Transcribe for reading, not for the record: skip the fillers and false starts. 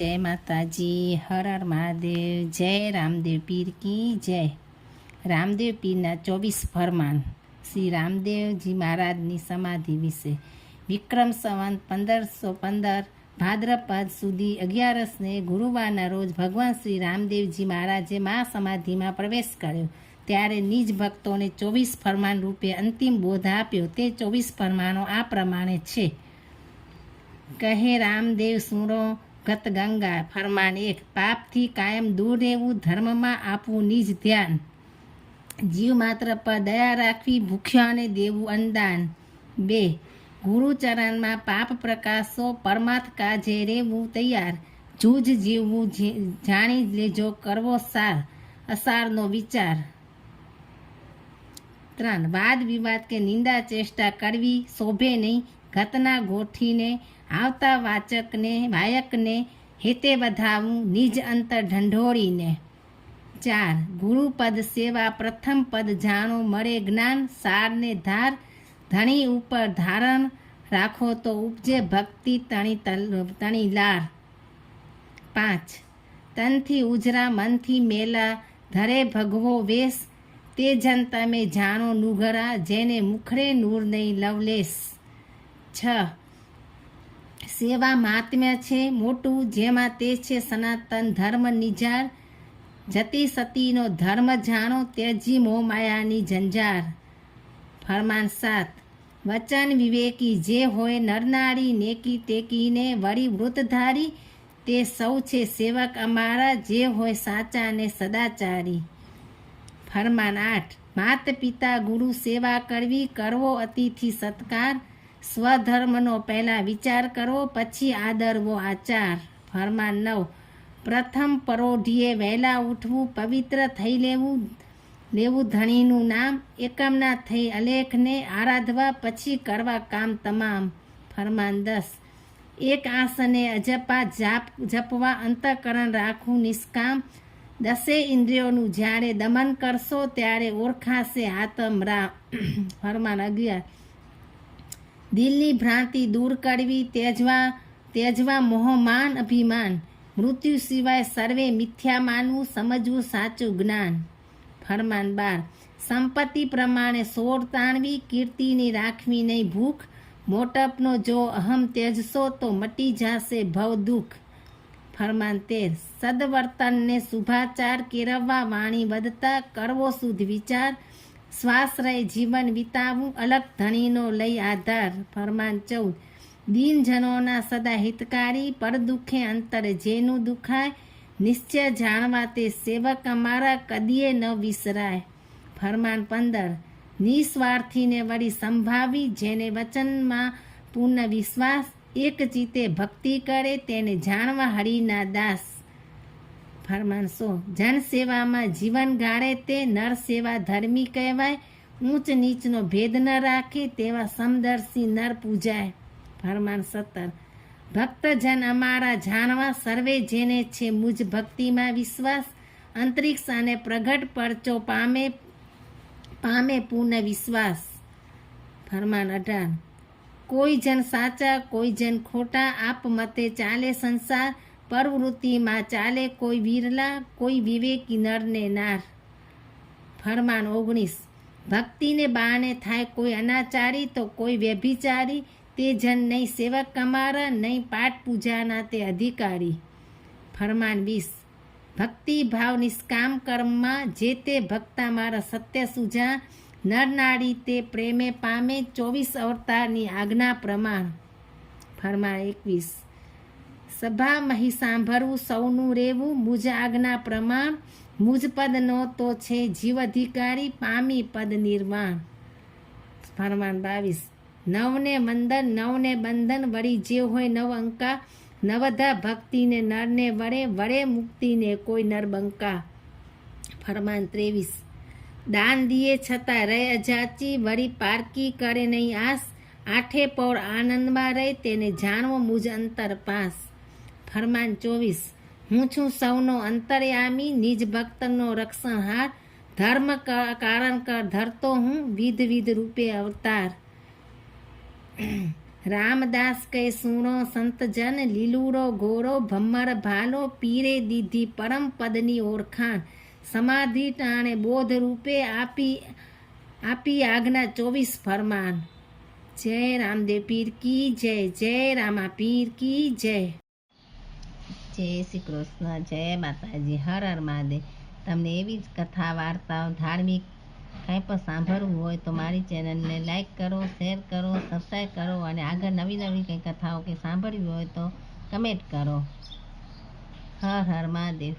जय माताजी, हर हर महादेव। जय रामदेव पीर की जय। रामदेव पीરના 24 ફરમાન શ્રી રામદેવજી મહારાજની સમાધિ વિશે વિક્રમ સંવત 1515 ભાદ્રપદ સુધી 11ને ગુરુવારના રોજ ભગવાન શ્રી રામદેવજી મહારાજે મા સમાધિમાં પ્રવેશ કર્યો ત્યારે નિજ ભક્તોને 24 ફરમાન રૂપે અંતિમ બોધ આપ્યો। તે 24 ફરમાનો આ પ્રમાણે છે। કહે રામદેવ સુરો ગત ગંગા। ફરમાન 1, પાપથી કાયમ દૂર રહેવું, ધર્મમાં આપવું નિજ ધ્યાન, જીવ માત્ર પર દયા રાખવી, ભૂખ્યાને દેવું અન્નદાન। 2, ગુરુચરણમાં પાપ પ્રકાશો, પરમાર્થ કાજે રહેવું તૈયાર, જૂજ જીવવું જાણી લેજો, કરવો સાર, અસારનો વિચાર। 3, વાદ વિવાદ કે નિંદા ચેષ્ટા કરવી શોભે નહીં, ઘટના ગોઠીને આવતા વાયકને હેતે વધાવું, નિજ અંતર ઢંઢોળીને। 4, ગુરુપદ સેવા પ્રથમ પદ જાણો, મળે જ્ઞાન, સારને ધાર, ધણી ઉપર ધારણ રાખો તો ઉપજે ભક્તિ તણી લાર। 5, તનથી ઉજરા મનથી મેલા, ધરે ભગવો વેશ, તે જન તમે જાણો નુગરા, જેને મુખરે નૂર નહીં લવલેશ। 6, સેવા મહાત્મ્ય છે મોટું, જેમાં તે છે સનાતન ધર્મ નિજાર, જતી સતીનો ધર્મ જાણો, ત્યજી મોહ માયાની જંજાર। ફરમાન 7, વચન વિવેકી જે હોય, નરનારી નેકી ટેકીને વળી વૃતધારી, તે સૌ છે સેવક અમારા, જે હોય સાચા ને સદાચારી। ફરમાન 8, માત પિતા ગુરુ સેવા કરવી, કરવો અતિથિ સત્કાર, સ્વધર્મનો પહેલાં વિચાર કરવો, પછી આદરવો આચાર। ફરમાન 9, પ્રથમ પરોઢીએ વહેલા ઉઠવું, પવિત્ર થઈ લેવું ધણીનું નામ, એકમના થઈ અલેખને આરાધવા, પછી કરવા કામ તમામ। ફરમાન 10, એક આસને અજપા જપવા, અંતઃકરણ રાખવું નિષ્કામ, 10 ઇન્દ્રિયોનું જ્યારે દમન કરશો, ત્યારે ઓળખાશે આત્મ રામ। ફરમાન 11, દિલની ભ્રાંતિ દૂર કરવી, ત્યજવા મોહમાન અભિમાન, મૃત્યુ સિવાય સર્વે મિથ્યા માનવું, સમજવું સાચું જ્ઞાન। ફરમાન 12, સંપત્તિ પ્રમાણે સોર તાણવી, કીર્તિની રાખવી નહીં ભૂખ, મોટપનો જો અહમ ત્યજશો તો મટી જશે ભવ દુઃખ। ફરમાન 13, સદવર્તનને શુભાચાર કેળવવા, વાણી વધતા કરવો શુદ્ધ વિચાર, શ્વાસ રહે જીવન વિતાવું, અલગ ધણીનો લઈ આધાર। ફરમાન 14, દીનજનોના સદા હિતકારી, પર દુઃખે અંતર જેનું દુખાય, નિશ્ચય જાણવા તે સેવક અમારા, કદીએ ન વિસરાય। ફરમાન 15, નિસ્વાર્થીને વળી સંભાવી, જેને વચનમાં પૂર્ણ વિશ્વાસ, એક ચિત્તે ભક્તિ કરે, તેને જાણવા હરિના દાસ। ફરમાન 16, જનસેવામાં જીવન ગાળે તે, નર સેવા ધર્મી કહેવાય, ઊંચ નીચનો ભેદ ન રાખે, તેવા સમદર્શી નર પૂજાય। ફરમાન 17, ભક્તજન અમારા જાણવા, સર્વે જેને છે મુજ ભક્તિમાં વિશ્વાસ, અંતરિક્ષ અને પ્રગટ પરચો પામે પૂર્ણ વિશ્વાસ। ફરમાન 18, કોઈ જન સાચા કોઈ જન ખોટા, આપ મતે ચાલે સંસાર, પ્રવૃત્તિમાં ચાલે કોઈ વિરલા, કોઈ વિવેકી નર ને નાર। ફરમાન 19, ભક્તિને બાણે થાય કોઈ અનાચારી, તો કોઈ વ્યભિચારી, તે જન નહીં સેવક અમારા, નહીં પાઠ પૂજાના તે અધિકારી। ફરમાન 20, ભક્તિ ભાવ નિષ્કામ કર્મમાં, જે તે ભક્તા મારા સત્ય સુજા, નર નારી તે પ્રેમે પામે, 24 અવતારની આજ્ઞા પ્રમાણ। ફરમાન 21, સભા મહી સાંભળવું, સૌનું રહેવું મુજ આજ્ઞા પ્રમાણ, મુજ પદનો તો છે જીવ અધિકારી, પામી પદ નિર્વાણ। ફરમાન 22, નવને વંદન નવને બંધન, વળી જે હોય નવ અંકા, નવધા ભક્તિને નરને વળે મુક્તિને કોઈ નરબંકા। ફરમાન 23, દાન દીએ છતાં રહે અજાચી, વળી પારકી કરે નહીં આસ, આઠે પૌર આનંદમાં રહે, તેને જાણવો મુજ અંતર પાસ। ફરમાન 24, હું છું સૌનો અંતર્યામી, નિજ ભક્તનો રક્ષણહાર, ધર્મ કારણ કર ધરતો હું, વિધ રૂપે અવતાર। રામદાસ કહે સુણો સંતજન, લીલુડો ગોરો ભમ્મર ભાલો, પીરે દીધી પરમ પદની ઓળખાણ, સમાધિ ટાણે બોધ રૂપે આપી આજ્ઞા 24 ફરમાન. જય રામદેવ પીર કી જય, જય રામા પીર કી જય. જય શ્રી કૃષ્ણ, જય માતાજી, હર હર મહાદેવ. તમને એવી જ કથા વાર્તાઓ ધાર્મિક કાંઈ પણ સાંભળવું હોય તો મારી ચેનલને લાઈક કરો, શેર કરો, સબસ્ક્રાઈબ કરો અને આગળ નવી નવી કંઈ કથાઓ કે સાંભળવી હોય તો કમેન્ટ કરો. હર હર મહાદેવ.